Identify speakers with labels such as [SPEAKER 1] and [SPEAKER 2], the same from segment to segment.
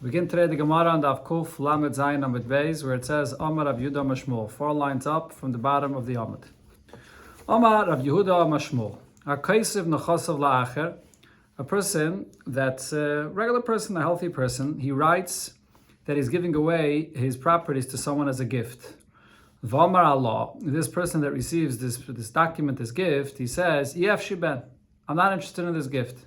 [SPEAKER 1] We begin today the Gemara on Daf Kuf Lamed Zayin Amud Beis, where it says Amar Rav Yehuda Mashmul, 4 lines up from the bottom of the Amud. Amar Rav Yehuda Mashmul, HaKaisiv Nechasav La'acher, a person that's a regular person, a healthy person, he writes that he's giving away his properties to someone as a gift. V'amar Allah, this person that receives this document, this gift, he says, Yef Shiben, I'm not interested in this gift.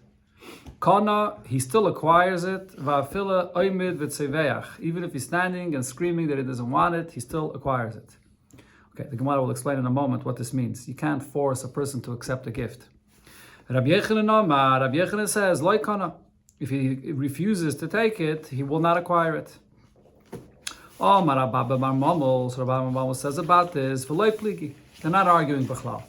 [SPEAKER 1] Kana, he still acquires it. Va'afila oimid v'tzeveach. Even if he's standing and screaming that he doesn't want it, he still acquires it. Okay, the Gemara will explain in a moment what this means. You can't force a person to accept a gift. Rabbi Yechanan says, Loi kana. If he refuses to take it, he will not acquire it. Oh, Bava Basra, so Bava Basra says about this, V'loi pligi. They're not arguing b'chlal.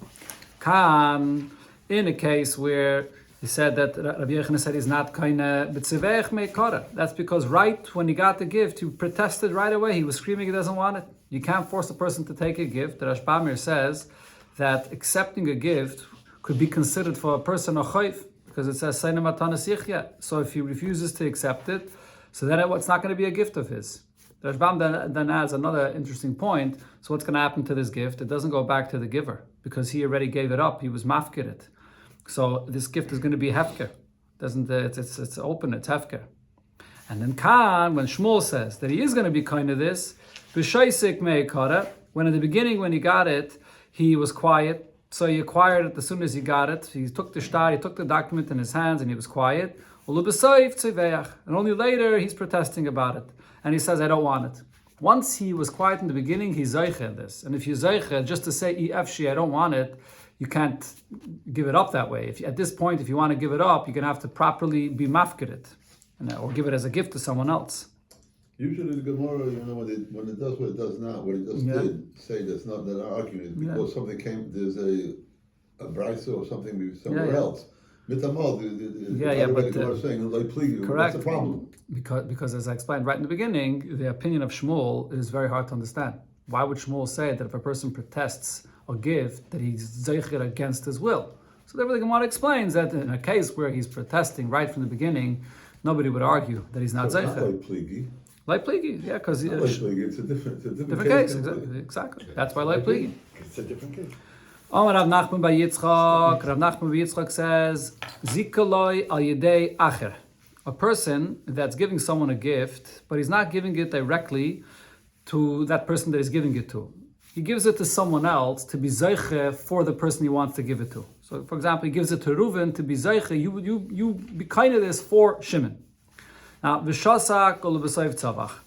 [SPEAKER 1] Kan, in a case where he said that Rabbi Yechanan said he's not kaina b'tzeveich meikara. That's because right when he got the gift, he protested right away. He was screaming he doesn't want it. You can't force a person to take a gift. The Rashbamir says that accepting a gift could be considered for a person a chayv, because it says seina matanas yichya. So if he refuses to accept it, so then it's not going to be a gift of his. The Rashbam then adds another interesting point. So what's going to happen to this gift? It doesn't go back to the giver, because he already gave it up. He was mafkir it. So this gift is going to be hefker. It's open, it's hefker. And then Khan, when Shmuel says that he is going to be kind of this, b'shaisik meikara, when in the beginning when he got it, he was quiet. So he acquired it as soon as he got it. He took the shtar, he took the document in his hands and he was quiet. And only later he's protesting about it. And he says, I don't want it. Once he was quiet in the beginning, he's zeiche this. And if you zeiche, just to say, I don't want it, you can't give it up that way. At this point, if you want to give it up, you're going to have to properly be mafkir it, or give it as a gift to someone else.
[SPEAKER 2] Usually the Gemara, when it does what it does now, what it just did, say that's not that argument, because something came, there's a brisa or something somewhere else. But saying, like, please,
[SPEAKER 1] correct.
[SPEAKER 2] What's the problem?
[SPEAKER 1] Because as I explained right in the beginning, the opinion of Shmuel is very hard to understand. Why would Shmuel say that if a person protests a gift that he's zeicher against his will? So therefore the Gemara explains that in a case where he's protesting right from the beginning, nobody would argue that he's not zeicher.
[SPEAKER 2] Not like pligi.
[SPEAKER 1] Like pligi, yeah, because
[SPEAKER 2] like pligi, it's a different
[SPEAKER 1] case. Exactly. That's why like pligi.
[SPEAKER 2] It's a different case.
[SPEAKER 1] Rav Nachman by Yitzchak. Rav Nachman by Yitzchak says, Zikaloi al yedei acher. A person that's giving someone a gift, but he's not giving it directly to that person that he's giving it to. He gives it to someone else to be zeiche for the person he wants to give it to. So, for example, he gives it to Reuven to be zeiche. You be kind of this for Shimon. Now, v'shasak ol b'sayv tzavach.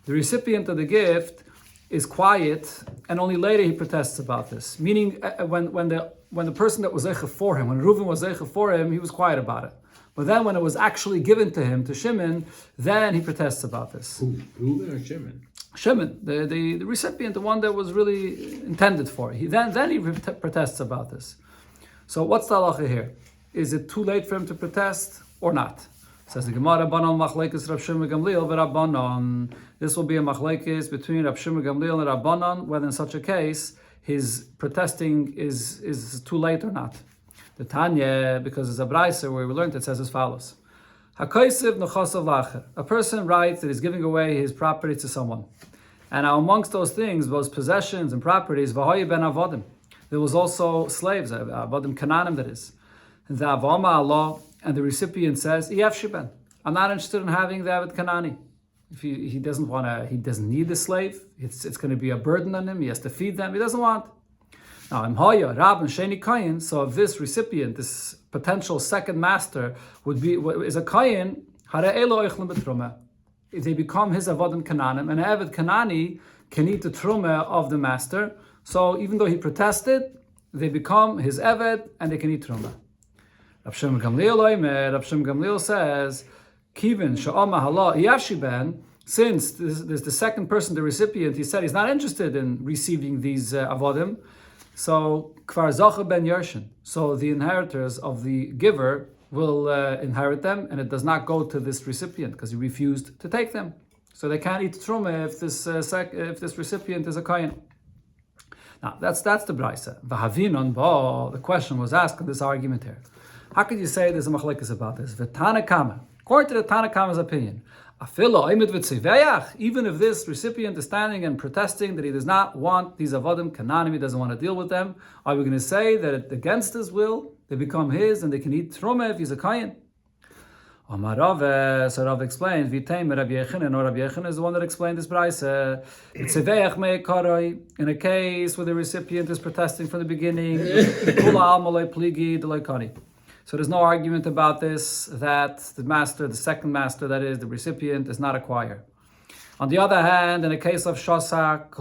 [SPEAKER 1] The recipient of the gift is quiet, and only later he protests about this. Meaning, when the person that was zeiche for him, when Reuven was zeiche for him, he was quiet about it. But then, when it was actually given to him, to Shimon, then he protests about this.
[SPEAKER 3] Reuven or Shimon?
[SPEAKER 1] Shimon, the recipient, the one that was really intended for. Then he protests about this. So what's the halacha here? Is it too late for him to protest or not? Says the Gemara, Banon machlekes Rav Shimon Gamliel v'Rabbanon. This will be a machlekes between Rav Shimon Gamliel and Rabbanon, whether in such a case his protesting is too late or not. The Tanya, because it's a brayser where we learned, it says as follows. HaKaisiv nechasav lacher. A person writes that he's giving away his property to someone. And now amongst those things, those possessions and properties, v'hoye ben avodim. There was also slaves, avodim kananim that is. And the avama Allah, and the recipient says, Yef shiben. I'm not interested in having the avad kanani. If he doesn't need the slave, it's going to be a burden on him, he has to feed them, he doesn't want. Now, Imhoya, Rab and Sheni Kayin, so if this recipient, this potential second master, is a Kayin, if they become his Avodim Kananim, and Avad Kanani can eat the Truma of the master, so even though he protested, they become his Avad, and they can eat Truma. Rav Shimon Gamliel says, Kivin Sha'ama Hala Yashiben, since there's the second person, the recipient, he said he's not interested in receiving these Avodim, so Kvar Zacha ben Yershin. So the inheritors of the giver will inherit them, and it does not go to this recipient because he refused to take them. So they can't eat truma if this recipient is a kohen. Now that's the brayse. V'havinon bo. The question was asked in this argument here. How could you say there's a machlekes about this? V'Tanakama. According to the Tanakama's opinion, Even if this recipient is standing and protesting that he does not want these avodim kananim, he doesn't want to deal with them, are we going to say that against his will they become his and they can eat truma if he's a kayin? Amar Rav, so Rav explains, V'teimer Rabbi Yechanan, or Rabbi Yechanan is the one that explained this brayse. In a case where the recipient is protesting from the beginning, so there's no argument about this, that the master, the second master, that is, the recipient, is not a choir. On the other hand, in a case of shosak,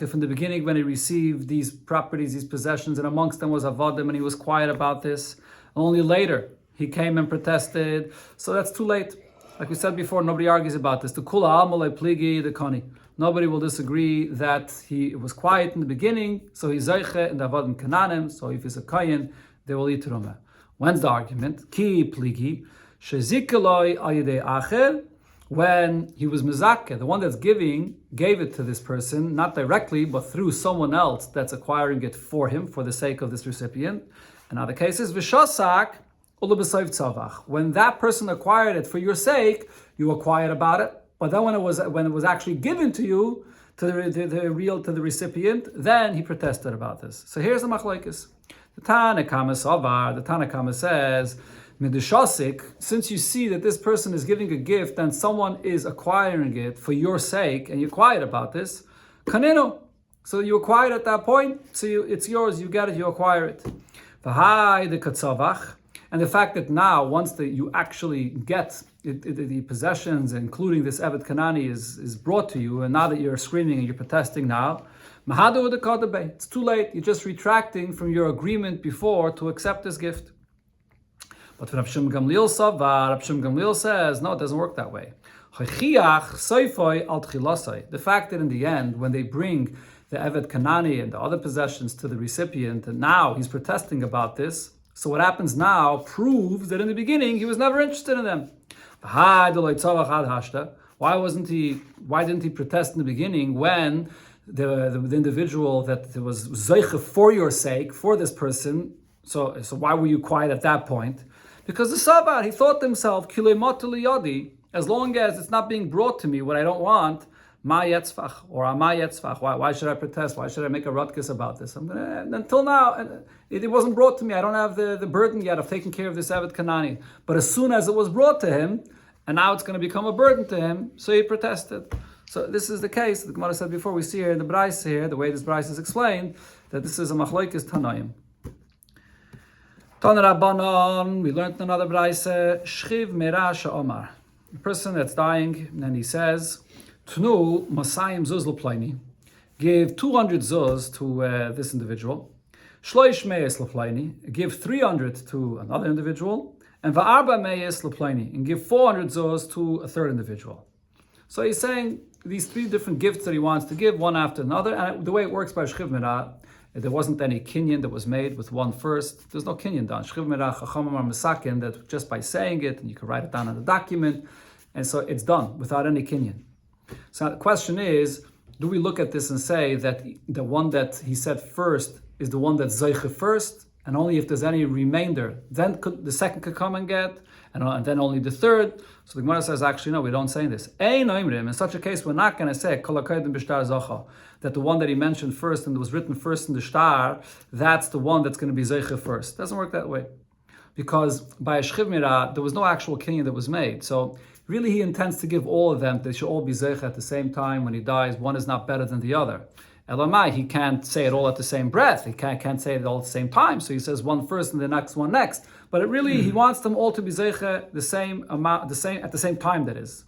[SPEAKER 1] if in the beginning when he received these properties, these possessions, and amongst them was avodim, and he was quiet about this, only later he came and protested, so that's too late. Like we said before, nobody argues about this. The kula amalei pligi the kani. Nobody will disagree that he was quiet in the beginning, so he's zeiche in the avodim kananim, so if he's a kayin, they will eat truma. When's the argument? Ki pligi shezikeloi ayidei acher. When he was mezakeh, the one that's giving, gave it to this person, not directly, but through someone else that's acquiring it for him, for the sake of this recipient. And now the case is v'shosak ulu b'soiv tzavach. When that person acquired it for your sake, you were quiet about it. But then when it was actually given to you, to the recipient, then he protested about this. So here's the machlokes. The Tanakama says, since you see that this person is giving a gift and someone is acquiring it for your sake, and you're quiet about this, kanenu. So you acquire it at that point, so it's yours, you get it, you acquire it. And the fact that now, once you actually get the possessions, including this Evet Kanani, is brought to you, and now that you're screaming and you're protesting now, it's too late. You're just retracting from your agreement before to accept this gift. But Rav Shimon Gamliel says, no, it doesn't work that way. The fact that in the end, when they bring the Evet Kanani and the other possessions to the recipient, and now he's protesting about this, so what happens now proves that in the beginning he was never interested in them. Why didn't he protest in the beginning when the individual that was zeiche for your sake, for this person, so why were you quiet at that point? Because the Sabar, he thought to himself, as long as it's not being brought to me what I don't want, ma yetzfach, or ama yetzfach, why should I protest? Why should I make a ruckus about this? Until now, it wasn't brought to me. I don't have the burden yet of taking care of this Evet Kanani. But as soon as it was brought to him, and now it's going to become a burden to him, so he protested. So this is the case. The Gemara said before, we see here in the Brais here, the way this Brais is explained, that this is a machlokes Tanoim. Tana Rabbanon, we learned another Brais, Shchiv Mera Sha'omar. The person that's dying, and he says, Tnu Masayim Zuz L'Plaini, give 200 zuz to this individual, Shloish Meyes L'Plaini, give 300 to another individual, and Va'arba Meyes L'Plaini, and give 400 zuz to a third individual. So he's saying these three different gifts that he wants to give, one after another, and the way it works by Shchiv Mera, there wasn't any kinyan that was made with one first. There's no kinyan done. Shchiv Mera Chachamim are Mesakin, that just by saying it, and you can write it down on the document, and so it's done without any kinyan. So the question is, do we look at this and say that the one that he said first is the one that's zeiche first, and only if there's any remainder, then the second could come and get, and then only the third? So the Gemara says, actually, no, we don't say this. In such a case, we're not going to say that the one that he mentioned first and that was written first in the shtar, that's the one that's going to be zeiche first. It doesn't work that way. Because by a Shchiv Mira, there was no actual kinyan that was made. So really he intends to give all of them. They should all be zeiche at the same time when he dies. One is not better than the other. Elamai, he can't say it all at the same breath. He can't say it all at the same time. So he says one first and the next one next. But he wants them all to be zeiche the same amount, at the same time, that is.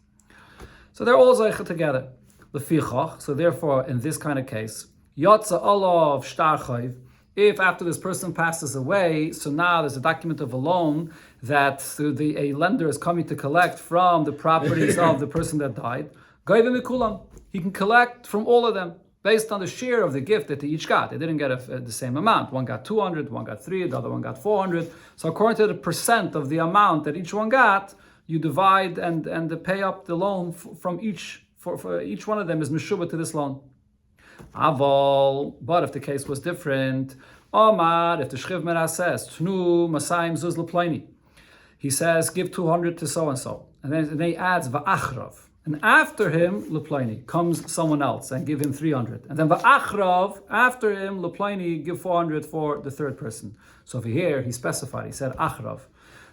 [SPEAKER 1] So they're all zeiche together. Lefichach. So therefore, in this kind of case, Yotza Olav Shtar Chayv. If after this person passes away, so now there's a document of a loan that a lender is coming to collect from the properties of the person that died, he can collect from all of them based on the share of the gift that they each got. They didn't get the same amount. One got 200, one got 3, the other one got 400. So according to the percent of the amount that each one got, you divide and pay up the loan from each. For each one of them is meshubah to this loan. Aval, but if the case was different, Omar, if the Shchiv Mera says, Tnu Masayim Zuz L'Plaini, he says, give 200 to so-and-so, And then he adds va'achrav. And after him, Leplini, comes someone else and give him 300. And then va'achrav, after him, Leplini, give 400 for the third person. So over here, he specified, he said achrav.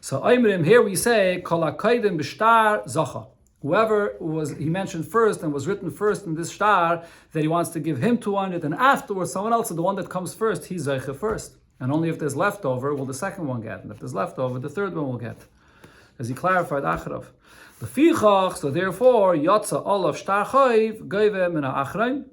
[SPEAKER 1] So Oimrim, here we say, kol hakaidim b'shtar zacha. Whoever he mentioned first and was written first in this shtar, that he wants to give him 200, and afterwards someone else, the one that comes first, he's zeicha first. And only if there's leftover will the second one get. And if there's leftover, the third one will get. As he clarified, achrav. So therefore, yotza olav shtar chayv geive min ha'achraim.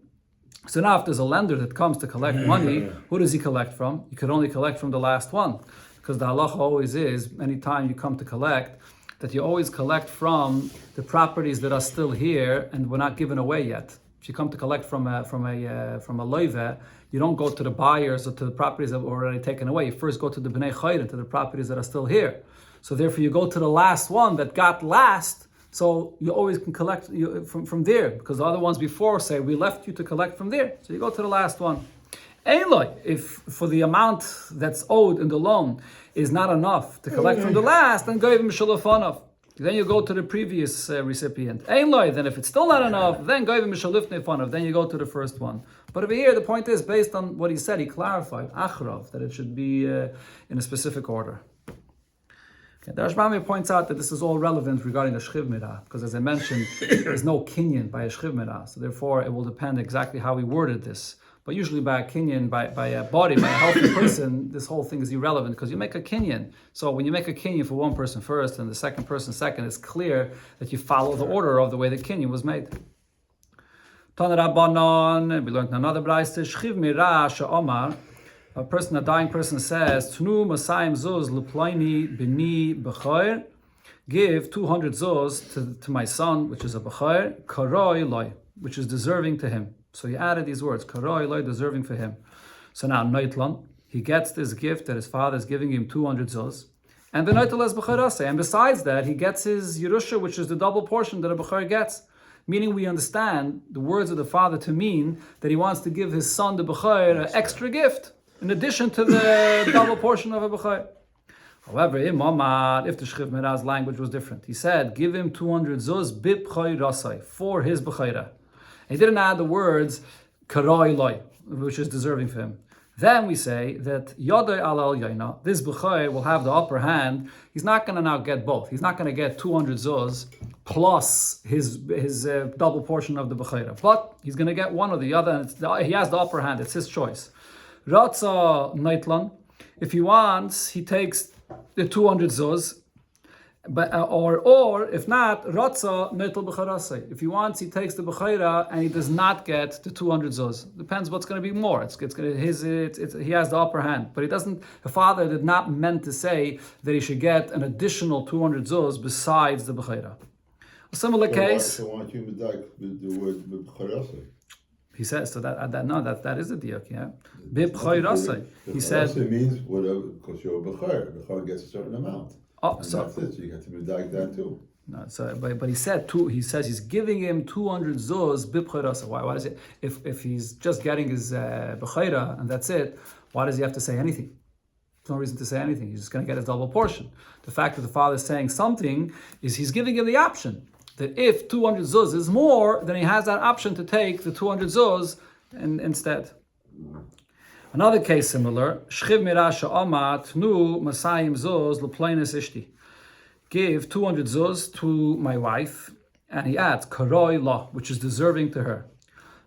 [SPEAKER 1] So now if there's a lender that comes to collect money, who does he collect from? He could only collect from the last one. Because the halacha always is, anytime you come to collect, that you always collect from the properties that are still here and were not given away yet. If you come to collect from a loive, you don't go to the buyers or to the properties that were already taken away. You first go to the bnei chayrin, to the properties that are still here. So therefore, you go to the last one that got last. So you always can collect from there, because the other ones before say we left you to collect from there. So you go to the last one. If for the amount that's owed in the loan is not enough to collect from the last, then go mishalafanav. Then you go to the previous recipient. Then if it's still not enough, then go mishalifnefanav. Then you go to the first one. But over here, the point is, based on what he said, he clarified achrav, that it should be in a specific order. Okay, the Rashbami points out that this is all relevant regarding the shchiv mirah, because as I mentioned, there's no kinyan by a shchiv mirah, so therefore it will depend exactly how we worded this. But usually by a kinyan, by a body, by a healthy person, this whole thing is irrelevant because you make a kinyan. So when you make a kinyan for one person first and the second person second, it's clear that you follow the order of the way the kinyan was made. Tana Rabbanon, we learned another brayse, shchiv mirah she'omar, a dying person says, Tnu masayim zuz l'ploini b'ni b'choir, give 200 zuz to my son, which is a b'choir, karoi loy, which is deserving to him. So he added these words, karoi loy, deserving for him. So now, noitlan, he gets this gift that his father is giving him 200 zuz, and b'noitel es b'choirase, and besides that, he gets his yerusha, which is the double portion that a b'choir gets. Meaning we understand the words of the father to mean that he wants to give his son, the b'choir, an extra gift, in addition to the double portion of a b'chai. However, if the shchiv mirah's language was different, he said, give him 200 zuz b'chai rasai, for his b'chaira. He didn't add the words karoi loy, which is deserving for him. Then we say that yodai alal yaina, this b'chai will have the upper hand. He's not going to now get both. He's not going to get 200 zuz plus his double portion of the b'chaira. But he's going to get one or the other, and he has the upper hand. It's his choice. Ratza Naitlan, if he wants, he takes the 200 zuz, but or if not, Ratza Naital B'charase. If he wants, he takes the B'chaira and he does not get the 200 zuz. Depends what's going to be more. He has the upper hand, but he doesn't. The father did not meant to say that he should get an additional 200 zuz besides the B'chaira. A similar case.
[SPEAKER 2] So why don't you the word B'charase?
[SPEAKER 1] He says so that is the diak, yeah. Bib chayrasei. He said
[SPEAKER 2] it means whatever, because you're a b'chayr. B'chayr gets a certain amount.
[SPEAKER 1] Oh,
[SPEAKER 2] and
[SPEAKER 1] so
[SPEAKER 2] that's it. So you have to be like that too.
[SPEAKER 1] No, so but he said two. He says he's giving him 200 zuz bib chayrasei. Why does it? If he's just getting his b'chayra and that's it, why does he have to say anything? There's no reason to say anything. He's just going to get his double portion. The fact that the father is saying something is he's giving him the option that if 200 zuz is more, then he has that option to take the 200 zuz instead. Another case similar, shchiv mirah she'amar tnu masayim zuz l'pleinis ishti. Give 200 zuz to my wife, and he adds karoi la, which is deserving to her.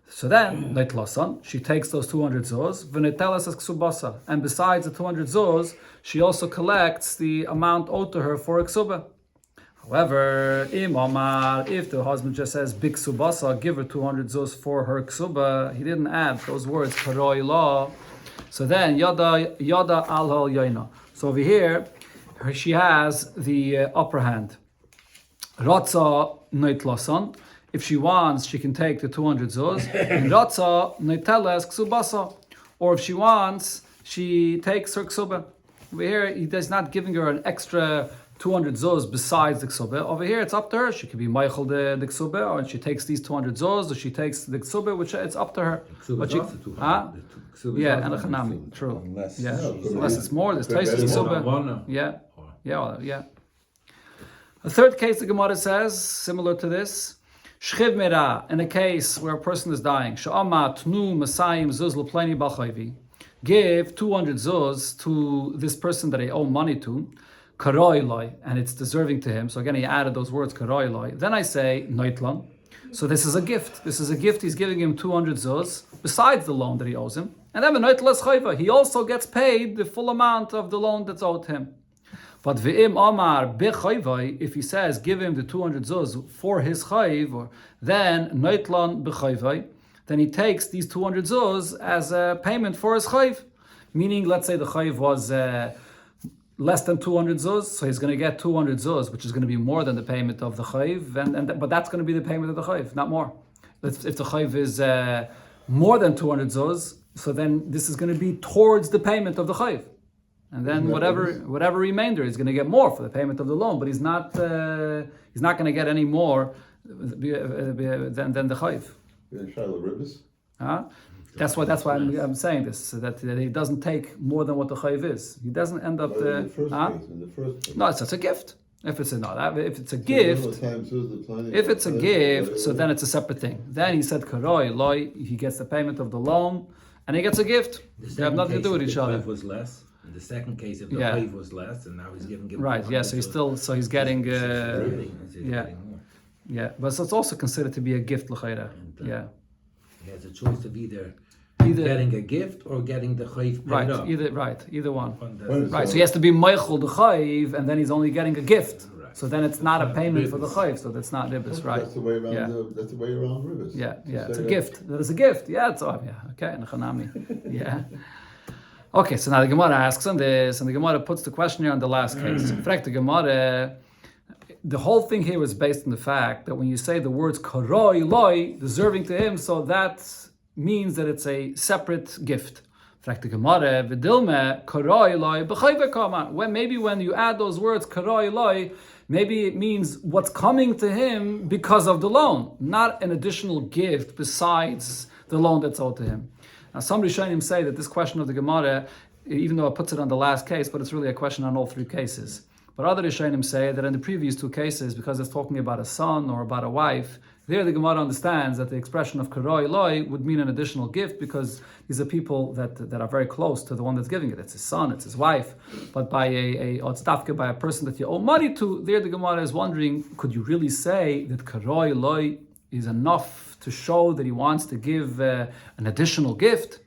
[SPEAKER 1] So then, leitlasan, she takes those 200 zuz, v'netelas es ksubasa, and besides the 200 zuz, she also collects the amount owed to her for a ksuba. However, if the husband just says big subasa, give her 200 zuz for her ksuba, he didn't add those words karoi la. So then yada al yaina. So over here, she has the upper hand. Ratza neitlasan. If she wants, she can take the 200 zuz. And ratza neiteles ksubasa. Or if she wants, she takes her ksuba. Over here, he's not giving her an extra 200 zuz besides the ksuba. Over here, it's up to her. She could be meichel the ksuba, or she takes these 200 zuz, or she takes the ksuba, which it's up to her. But she, yeah, and a chanami, true. Unless it's more, there's taste of ksuba. Yeah. A third case the Gemara says, similar to this, Shchiv Mera, in a case where a person is dying, Sha'ama Tnu Masayim Zuz L'Pleni Balchayvi, give 200 zuz to this person that I owe money to, Karoi Loi, and it's deserving to him. So again, he added those words, Karoi Loi. Then I say, Noitlan. So this is a gift. This is a gift. He's giving him 200 zuz, besides the loan that he owes him. And then Noitlas Chayva, he also gets paid the full amount of the loan that's owed him. But V'im Amar B'Chayvai, if he says, give him the 200 zuz for his chayv, then Noitlan B'Chayvai, then he takes these 200 zuz as a payment for his chayv. Meaning, let's say the chayv was less than 200 zuz, so he's going to get 200 zuz, which is going to be more than the payment of the chayv, but that's going to be the payment of the chayv, not more. If the chayv is more than 200 zuz, so then this is going to be towards the payment of the chayv. And then whatever remainder is going to get more for the payment of the loan, but he's not going to get any more than the chayv. Huh? That's why I'm saying this, so that he doesn't take more than what the chayv is. He doesn't end up.
[SPEAKER 2] In the first case.
[SPEAKER 1] No, it's a gift. If it's a gift, so then it's a separate thing. Then he said karoi loy, he gets the payment of the loan, and he gets a gift. They have nothing to do with each other.
[SPEAKER 3] Was less. In the second case, if the wave was less, and now he's giving
[SPEAKER 1] right. Yeah. So he's getting. Yeah, but so it's also considered to be a gift l'chayra. Yeah.
[SPEAKER 3] He has a choice of either getting a gift or getting the chayv paid up.
[SPEAKER 1] Either one. Right, so he has to be meichel the chayv, and then he's only getting a gift. Right. So then it's not a payment for the chayv, so that's not ribbis, right?
[SPEAKER 2] That's the way around. That's the way around ribbis.
[SPEAKER 1] Yeah, it's a gift. That is a gift. Yeah, it's okay. Nechanami. Yeah. Okay, so now the Gemara asks on this, and the Gemara puts the question here on the last case. In fact, the Gemara. The whole thing here is based on the fact that when you say the words karoi loi, deserving to him, so that means that it's a separate gift. Maybe when you add those words karoi loi, maybe it means what's coming to him because of the loan, not an additional gift besides the loan that's owed to him. Now, some Rishonim say that this question of the Gemara, even though it puts it on the last case, but it's really a question on all three cases. But other Rishonim say that in the previous two cases, because it's talking about a son or about a wife, there the Gemara understands that the expression of karoi loi would mean an additional gift because these are people that are very close to the one that's giving it. It's his son, it's his wife. But by a person that you owe money to, there the Gemara is wondering, could you really say that karoi loi is enough to show that he wants to give an additional gift?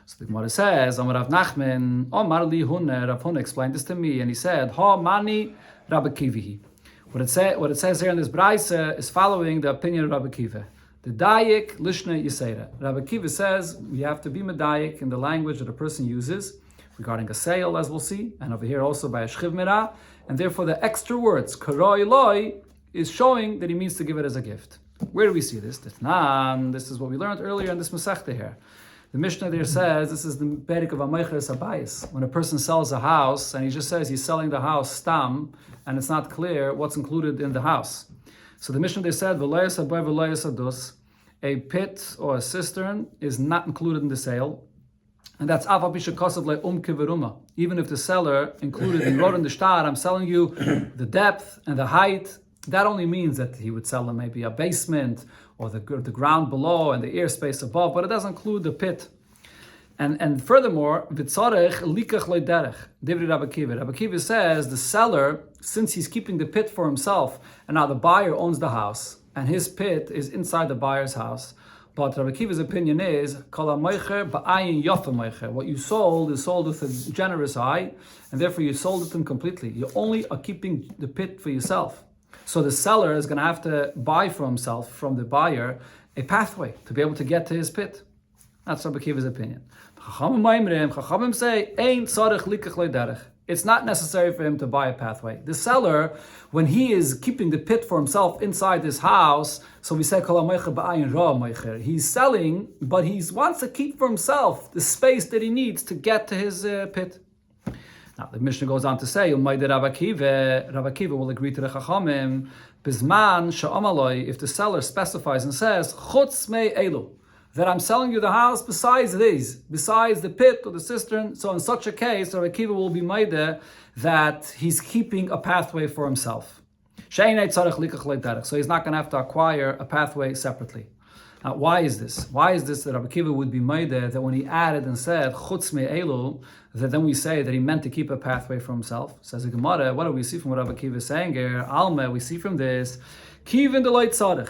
[SPEAKER 1] So the Gemara says, Amar Rav Nachman, Omar li Hunne, Rav Hunne explained this to me, and he said, Ha mani Rabbi Kivihi. What it says here in this brayse is following the opinion of Rabbi Kiva. The Dayik Lishna Yisera. Rabbi Kiva says we have to be medayik in the language that a person uses regarding a sale, as we'll see, and over here also by a shchiv mira, and therefore the extra words karoi loi is showing that he means to give it as a gift. Where do we see this? This is what we learned earlier in this Masechta here. The Mishnah there says, this is the Berik of Amaycheres Abayis. When a person sells a house, and he just says he's selling the house stam, and it's not clear what's included in the house. So the Mishnah there said, V'layas abay v'layas adus, a pit or a cistern is not included in the sale. And that's Ava Bishakasav le Kiveruma. Even if the seller included and wrote in the shtar, I'm selling you the depth and the height, that only means that he would sell them maybe a basement or the ground below and the airspace above, but it doesn't include the pit. And furthermore, v'tzarech likach lo'derech. Divri Rabbi Kiva. Rabbi Kiva says the seller, since he's keeping the pit for himself, and now the buyer owns the house, and his pit is inside the buyer's house. But Rabbi Kiva's opinion is, kol ha'moicher ba'ayin yafa moicher. What you sold is sold with a generous eye, and therefore you sold it to him completely. You only are keeping the pit for yourself. So the seller is going to have to buy for himself, from the buyer, a pathway to be able to get to his pit. That's Rabbi Kiva's opinion. Chachamim say, it's not necessary for him to buy a pathway. The seller, when he is keeping the pit for himself inside this house, so we say, he's selling, but he wants to keep for himself the space that he needs to get to his pit. Now, the Mishnah goes on to say, Rabbi Kiva will agree to the Chachamim, Bizman sha'amaloi, if the seller specifies and says, Chutz me elu, that I'm selling you the house besides these, besides the pit or the cistern. So in such a case, Rabbi Kiva will be maida that he's keeping a pathway for himself. So he's not going to have to acquire a pathway separately. Now, why is this? Why is this that Rabbi Akiva would be made that when he added and said chutz me'elu, that then we say that he meant to keep a pathway for himself? Says the Gemara, what do we see from what Rabbi Akiva is saying here? Alma, we see from this, kivin deloit tzadich.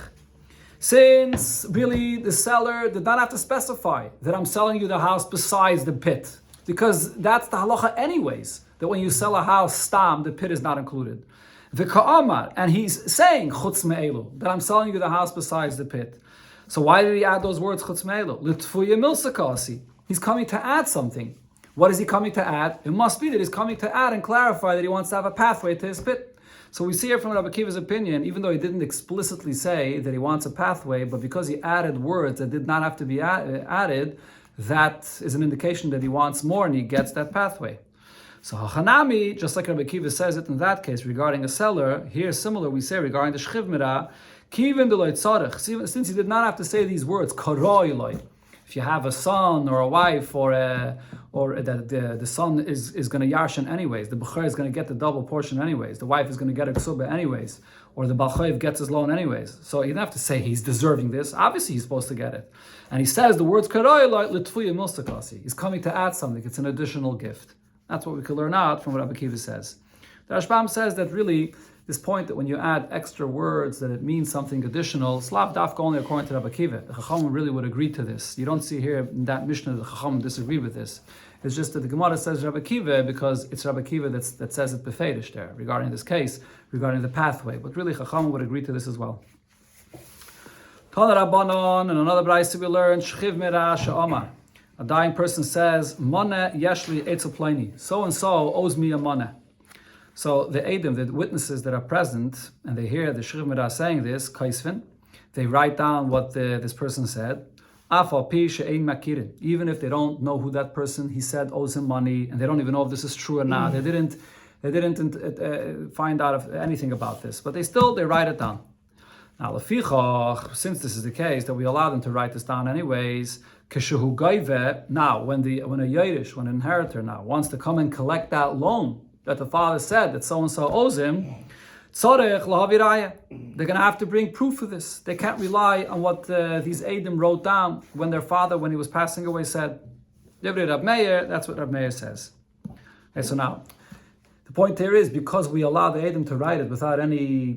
[SPEAKER 1] Since really the seller did not have to specify that I'm selling you the house besides the pit, because that's the halacha anyways, that when you sell a house, stam, the pit is not included. The ka'amar, and he's saying chutz me'elu, that I'm selling you the house besides the pit. So why did he add those words chutz me'elu? L'tfuya milsakasi. He's coming to add something. What is he coming to add? It must be that he's coming to add and clarify that he wants to have a pathway to his pit. So we see here from Rabbi Akiva's opinion, even though he didn't explicitly say that he wants a pathway, but because he added words that did not have to be added, that is an indication that he wants more and he gets that pathway. So Hachanami, just like Rabbi Akiva says it in that case regarding a seller, here similar we say regarding the Shchiv Mirah, Kivin deloit tzarech, since he did not have to say these words, karoi loy. If you have a son or a wife or that the son is going to yarshan anyways, the b'chor is going to get the double portion anyways, the wife is going to get a ksuba anyways, or the balchayv gets his loan anyways. So you don't have to say he's deserving this. Obviously he's supposed to get it. And he says the words karoi loy l'tfuya milsakasi. He's coming to add something. It's an additional gift. That's what we can learn out from what Rabbi Akiva says. The Rashbam says that really this point that when you add extra words that it means something additional, slav dafka only according to Rabbi Akiva. The Chacham really would agree to this. You don't see here in that Mishnah the Chacham disagree with this. It's just that the Gemara says Rabbi Akiva because it's Rabbi Akiva that says it befedish there regarding this case, regarding the pathway. But really Chacham would agree to this as well. Tana Rabbanon, and another brayse we learn, Shchiv Mirah she'amar. A dying person says, Mone yeshli etzel pleni. So and so owes me a money. So the Eidim, the witnesses that are present, and they hear the Shchiv Mirah saying this, kaisvin, they write down what this person said. Afal pi she'ein makirin. Even if they don't know who that person he said owes him money, and they don't even know if this is true or not. They didn't find out of anything about this, but they write it down. Now, lefichach, since this is the case that we allow them to write this down anyways. Keshehu gaive. Now, when a Yerush, when an inheritor now wants to come and collect that loan that the father said that so and so owes him, tzorech lahaviraya. They're going to have to bring proof of this. They can't rely on what these Eidim wrote down when their father, when he was passing away, said. Divrei Rab Meir, that's what Rab Meir says. Okay, so now, the point here is because we allow the Eidim to write it without any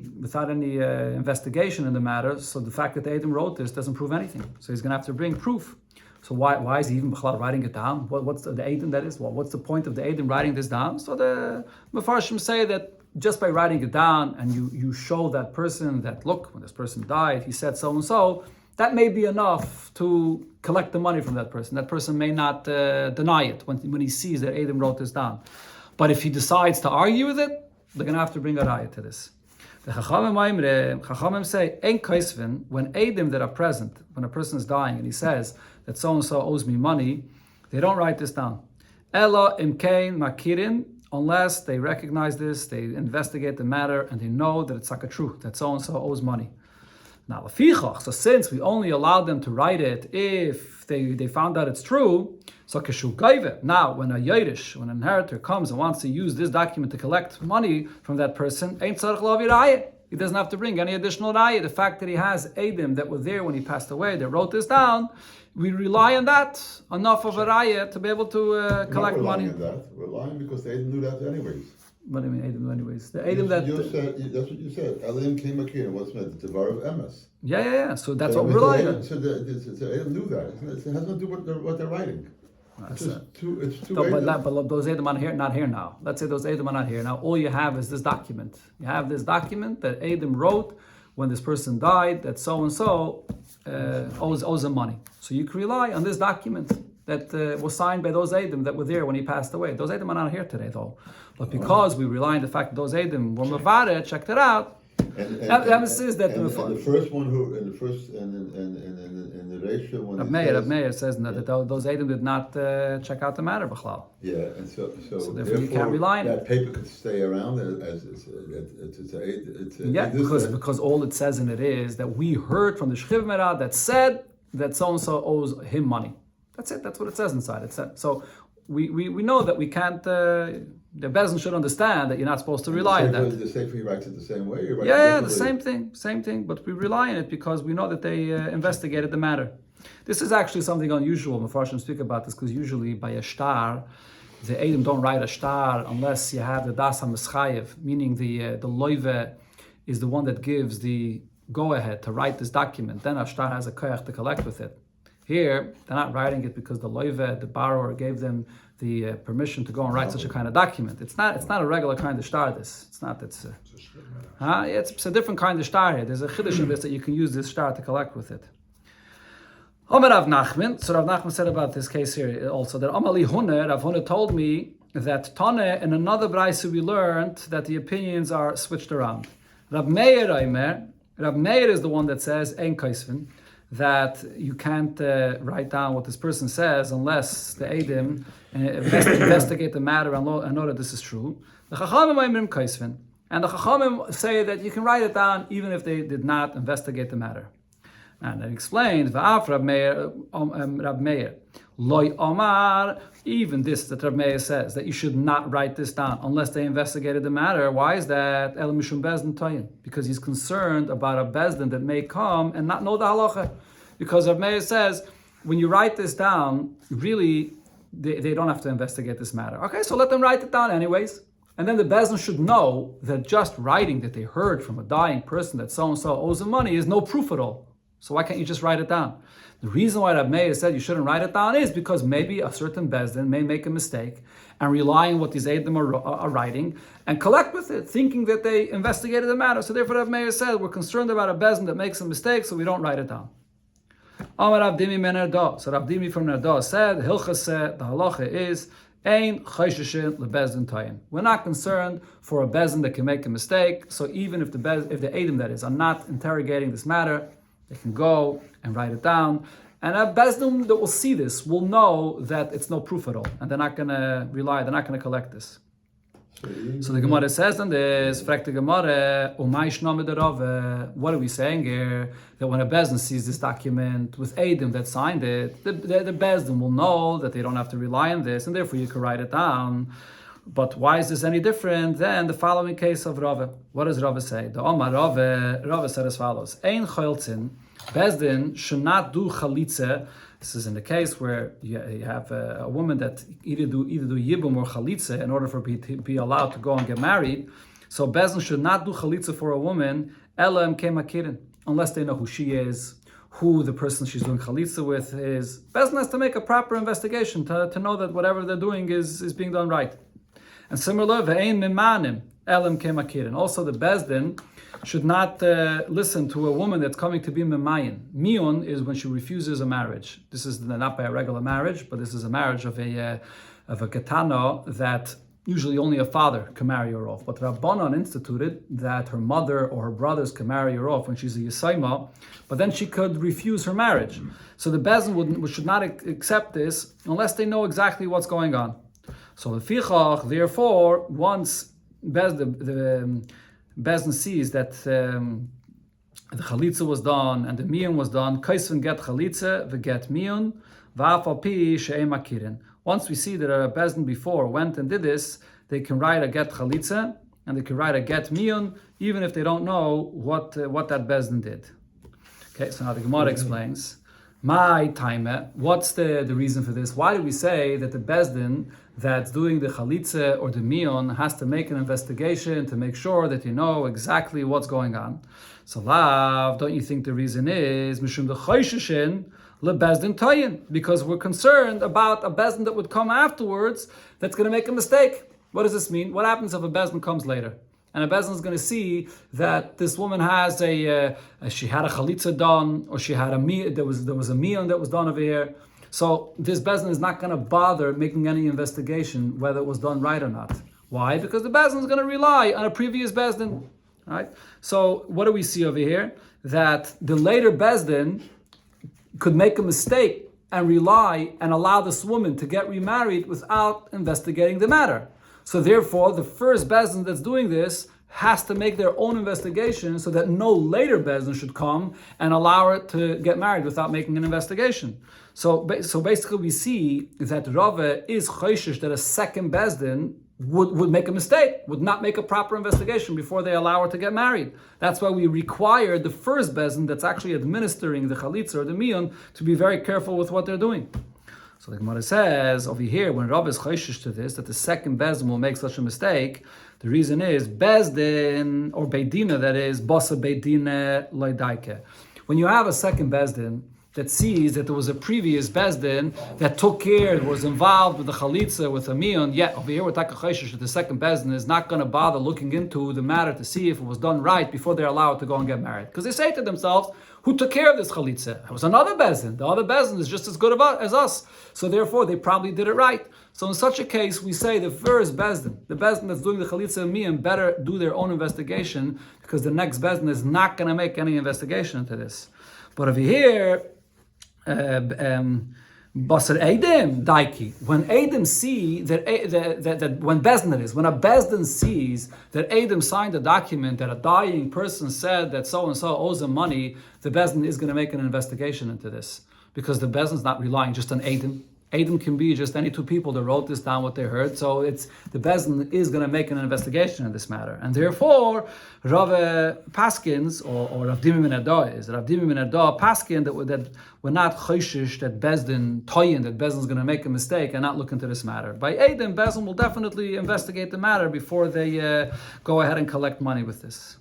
[SPEAKER 1] investigation in the matter, so the fact that the Eidim wrote this doesn't prove anything. So he's going to have to bring proof. So why is he even writing it down? What's the Eidim that is? Well, what's the point of the Eidim writing this down? So the Mefarshim say that just by writing it down and you show that person that, look, when this person died, he said so and so, that may be enough to collect the money from that person. That person may not deny it when he sees that Eidim wrote this down. But if he decides to argue with it, they're going to have to bring a raya to this. The Chachamim say, Ein kaisvin, when Eidim that are present, when a person is dying and he says that so-and-so owes me money, they don't write this down. Ela imkein makirin, unless they recognize this, they investigate the matter, and they know that it's like a truth, that so-and-so owes money. Now, lefichach, so since we only allowed them to write it if they found out it's true, so keshu gaive. Now, when a Yerush, when an inheritor comes and wants to use this document to collect money from that person, ain't tzarich lavi raya. He doesn't have to bring any additional raya. The fact that he has Eidim that were there when he passed away, they wrote this down, we rely on that, enough of a raya to be able to collect money.
[SPEAKER 2] We're relying because the Eidim knew that anyways.
[SPEAKER 1] What do you mean Eidim anyways? The Eidim that...
[SPEAKER 2] That's what you said. Elim came akir. What's meant? The Devar of Emes.
[SPEAKER 1] Yeah. So that's what we're relying on.
[SPEAKER 2] So the Eidim knew that. It has nothing to do with what they're writing. It's two
[SPEAKER 1] but those Eidim are not here now. Let's say those Eidim are not here. Now all you have is this document. You have this document that Eidim wrote when this person died, that so-and-so owes him money. So you can rely on this document that was signed by those Eidim that were there when he passed away. Those Eidim are not here today though. But because we rely on the fact that those Eidim were Mavare, checked it out.
[SPEAKER 2] The first one who in the ratio when
[SPEAKER 1] Rab Meir says that those Eidim did not check out the matter, B'chlal.
[SPEAKER 2] Yeah, and so
[SPEAKER 1] therefore you can't rely on
[SPEAKER 2] that
[SPEAKER 1] it.
[SPEAKER 2] paper could stay around as
[SPEAKER 1] because all it says in it is that we heard from the Shchiv Mirah that said that so and so owes him money. That's it. That's what it says inside. It said so. we know that we can't. The Bezdin should understand that you're not supposed to rely on that.
[SPEAKER 2] The Sefer writes it the same way.
[SPEAKER 1] The same thing. But we rely on it because we know that they investigated the matter. This is actually something unusual. Mefarshim speak about this because usually by a shtar, the Eidim don't write a shtar unless you have the das ha-mischayev, meaning the loive is the one that gives the go-ahead to write this document. Then a shtar has a koyach to collect with it. Here, they're not writing it because the loive, the borrower, gave them the permission to go and write such a kind of document. It's not a regular kind of shtar. It's a different kind of shtar here. There's a chiddush in this that you can use this shtar to collect with it. Omer Rav Nachman. So Rav Nachman said about this case here also that Amali Hunner, Rav Hunner told me that Tane in another brayso we learned that the opinions are switched around. Rav Meir is the one that says Ein Kaisvin, that you can't write down what this person says unless the Eidim investigate the matter and know that this is true. The Chachamim Oimrim Kaisvin, and the Chachamim say that you can write it down even if they did not investigate the matter. And it explains, V'af Rab Meir, Loi Omar, even this that Rab Meir says, that you should not write this down unless they investigated the matter. Why is that? El Mishum Bezdin Toyin. Because he's concerned about a Bezdin that may come and not know the halacha. Because Rab Meir says, when you write this down, really, they don't have to investigate this matter. Okay, so let them write it down anyways. And then the Bezdin should know that just writing that they heard from a dying person that so-and-so owes them money is no proof at all. So why can't you just write it down? The reason why Rab Meir said you shouldn't write it down is because maybe a certain Bezdin may make a mistake and rely on what these Eidim are writing and collect with it, thinking that they investigated the matter. So therefore Rab Meir said, we're concerned about a Bezdin that makes a mistake, so we don't write it down. Amar Rav Dimi ben Erda. So Rav Dimi from Erda said, Hilchas, the halacha is, Ein chayshishin lebezdin tayin. We're not concerned for a Bezdin that can make a mistake, so even if the Eidim, that is, are not interrogating this matter, they can go and write it down. And a Bezdin that will see this will know that it's no proof at all. And they're not going to rely, they're not going to collect this. So the Gemara says on this, Frek the Gemara, what are we saying here? That when a Bezdin sees this document with Eidim that signed it, the Bezdin will know that they don't have to rely on this, and therefore you can write it down. But why is this any different than the following case of Rava? What does Rava say? The Omar Rava said as follows: Ein choltzin, Bezdin should not do chalitze. This is in the case where you have a woman that either do yibum or chalitze in order for her to be allowed to go and get married. So Bezdin should not do chalitze for a woman elam kemakirin, unless they know who she is, who the person she's doing chalitza with is. Bezdin has to make a proper investigation to know that whatever they're doing is being done right. And similar, ve'ein mimanim elam kemakirin. Also, the Bezdin should not listen to a woman that's coming to be mimayin. Miyun is when she refuses a marriage. This is not by a regular marriage, but this is a marriage of a ketana that usually only a father can marry her off. But Rabbanan instituted that her mother or her brothers can marry her off when she's a Yisayma, but then she could refuse her marriage. So the Bezdin should not accept this unless they know exactly what's going on. So the Fichach, therefore, once the Bezdin sees that the Chalitza was done and the Miyun was done, Kaisvin get Chalitza, the get Miyun, Va'afal pi she'em akirin. Once we see that a Bezdin before went and did this, they can write a get Chalitza and they can write a get Miyun, even if they don't know what that Bezdin did. Okay, so now the Gemara explains. My time, what's the reason for this? Why do we say that the Bezdin that's doing the Chalitza or the Miyun has to make an investigation to make sure that you know exactly what's going on? So Lav, don't you think the reason is Mishum the Chayshishin le Bezdin Tayin? Because we're concerned about a Bezdin that would come afterwards that's going to make a mistake. What does this mean? What happens if a Bezdin comes later? And a Bezdin is going to see that this woman has she had a chalitza done, or she had there was a miyun that was done over here. So this Bezdin is not going to bother making any investigation whether it was done right or not. Why? Because the Bezdin is going to rely on a previous Bezdin, right? So what do we see over here? That the later Bezdin could make a mistake and rely and allow this woman to get remarried without investigating the matter. So therefore, the first Bezdin that's doing this has to make their own investigation so that no later Bezdin should come and allow her to get married without making an investigation. So basically we see that Rava is choishish that a second Bezdin would make a mistake, would not make a proper investigation before they allow her to get married. That's why we require the first Bezdin that's actually administering the Chalitza or the Miyun to be very careful with what they're doing. So the Gemara says over here, when Rav is choishish to this, that the second Bezdin will make such a mistake, the reason is Bezdin, or Beidina, that is, Basa Beidina Loidaike. When you have a second Bezdin that sees that there was a previous Bezdin that took care, was involved with the Chalitza, with the Miyun, yet over here we're talking choishish that the second Bezdin is not going to bother looking into the matter to see if it was done right before they're allowed to go and get married. Because they say to themselves, who took care of this Chalitza? It was another Bezdin. The other Bezdin is just as good as us. So therefore, they probably did it right. So in such a case, we say the first Bezdin, the Bezdin that's doing the Chalitza and Miyun, better do their own investigation, because the next Bezdin is not going to make any investigation into this. But over here, Basar Eidim Daiki. When Eidim see that when Bezdin it is, when a Bezdin sees that Eidim signed a document that a dying person said that so and so owes him money, the Bezdin is going to make an investigation into this, because the Bezdin is not relying just on Eidim. Eidim can be just any two people that wrote this down, what they heard. So it's the Bezdin is going to make an investigation in this matter, and therefore Rav Paskins or Rav Dimi min Erda is Rav Dimi min Erda Paskin that we're not choishish that Bezdin toyin that Bezdin is going to make a mistake and not look into this matter. By Eidim, Bezdin will definitely investigate the matter before they go ahead and collect money with this.